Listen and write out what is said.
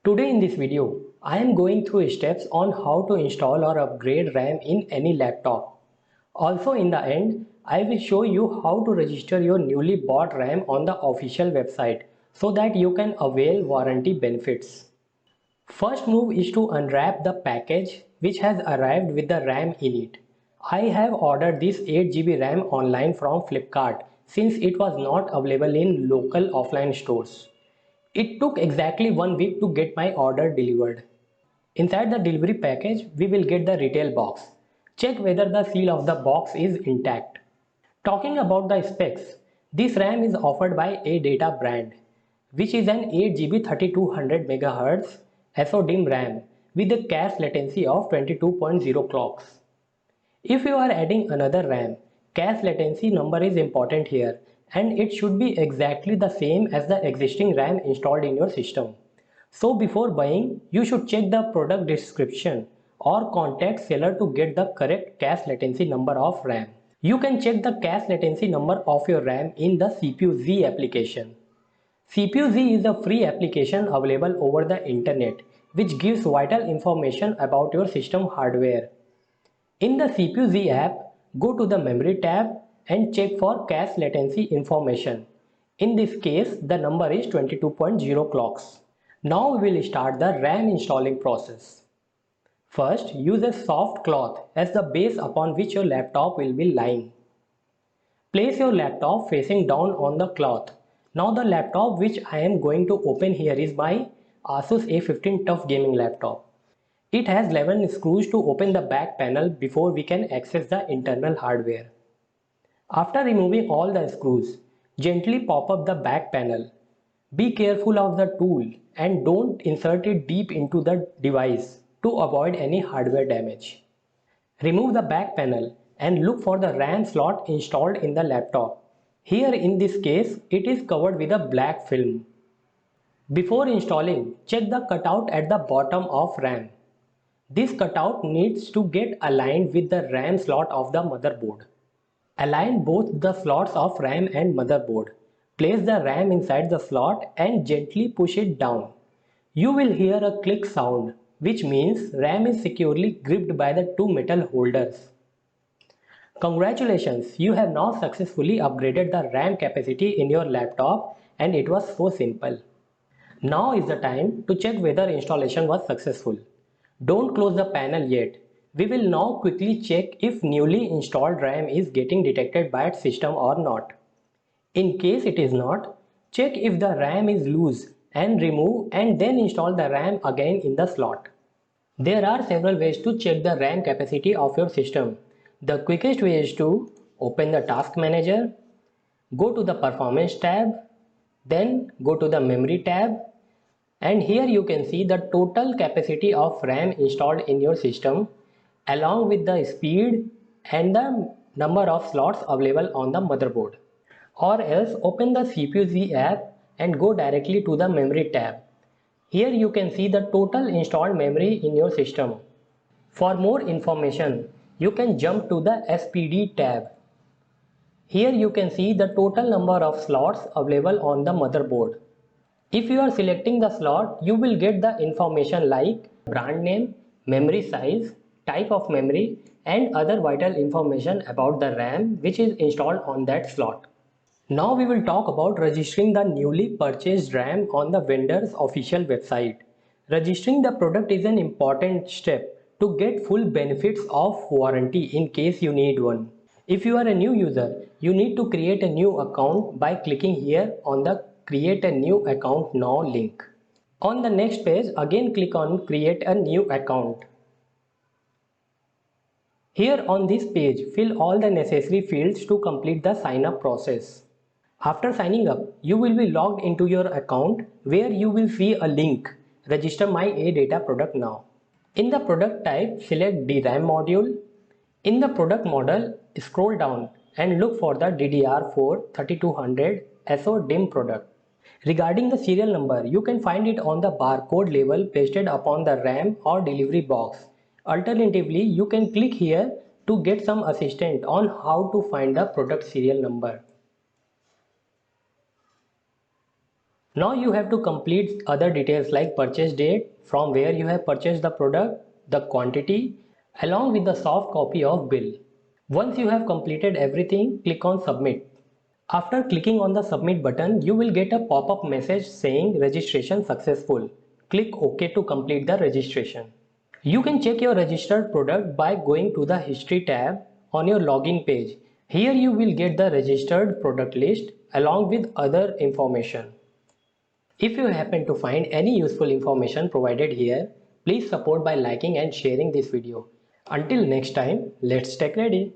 Today in this video, I am going through steps on how to install or upgrade RAM in any laptop. Also in the end, I will show you how to register your newly bought RAM on the official website so that you can avail warranty benefits. First move is to unwrap the package which has arrived with the RAM in it. I have ordered this 8GB RAM online from Flipkart since it was not available in local offline stores. It took exactly 1 week to get my order delivered. Inside the delivery package, we will get the retail box. Check whether the seal of the box is intact. Talking about the specs, this RAM is offered by ADATA brand, which is an 8GB 3200 MHz SODIMM RAM with a cache latency of 22.0 clocks. If you are adding another RAM, cache latency number is important here and it should be exactly the same as the existing RAM installed in your system. So before buying, you should check the product description or contact seller to get the correct cache latency number of RAM. You can check the cache latency number of your RAM in the CPU-Z application. CPU-Z is a free application available over the internet which gives vital information about your system hardware. In the CPU-Z app, go to the Memory tab and check for cache latency information. In this case, the number is 22.0 clocks. Now we will start the RAM installing process. First, use a soft cloth as the base upon which your laptop will be lying. Place your laptop facing down on the cloth. Now the laptop which I am going to open here is my Asus A15 Tough Gaming laptop. It has 11 screws to open the back panel before we can access the internal hardware. After removing all the screws, gently pop up the back panel. Be careful of the tool and don't insert it deep into the device to avoid any hardware damage. Remove the back panel and look for the RAM slot installed in the laptop. Here in this case, it is covered with a black film. Before installing, check the cutout at the bottom of RAM. This cutout needs to get aligned with the RAM slot of the motherboard. Align both the slots of RAM and motherboard. Place the RAM inside the slot and gently push it down. You will hear a click sound, which means RAM is securely gripped by the two metal holders. Congratulations, you have now successfully upgraded the RAM capacity in your laptop and it was so simple. Now is the time to check whether installation was successful. Don't close the panel yet. We will now quickly check if newly installed RAM is getting detected by its system or not. In case it is not, check if the RAM is loose and remove and then install the RAM again in the slot. There are several ways to check the RAM capacity of your system. The quickest way is to open the Task Manager, go to the Performance tab, then go to the Memory tab, and here you can see the total capacity of RAM installed in your system along with the speed and the number of slots available on the motherboard. Or else open the CPU-Z app and go directly to the Memory tab. Here you can see the total installed memory in your system. For more information, you can jump to the SPD tab. Here you can see the total number of slots available on the motherboard. If you are selecting the slot, you will get the information like brand name, memory size, type of memory, and other vital information about the RAM which is installed on that slot. Now we will talk about registering the newly purchased RAM on the vendor's official website. Registering the product is an important step to get full benefits of warranty in case you need one. If you are a new user, you need to create a new account by clicking here on the Create a New Account Now link. On the next page, again click on Create a New Account. Here on this page, fill all the necessary fields to complete the sign up process. After signing up, you will be logged into your account where you will see a link, Register my ADATA product now. In the product type, select DRAM module. In the product model, scroll down and look for the DDR4 3200 SODIMM product. Regarding the serial number, you can find it on the barcode label pasted upon the RAM or delivery box. Alternatively, you can click here to get some assistance on how to find the product serial number. Now you have to complete other details like purchase date, from where you have purchased the product, the quantity, along with the soft copy of bill. Once you have completed everything, click on submit. After clicking on the submit button, you will get a pop-up message saying registration successful. Click OK to complete the registration. You can check your registered product by going to the history tab on your login page. Here you will get the registered product list along with other information. If you happen to find any useful information provided here, please support by liking and sharing this video. Until next time, let's tech ready.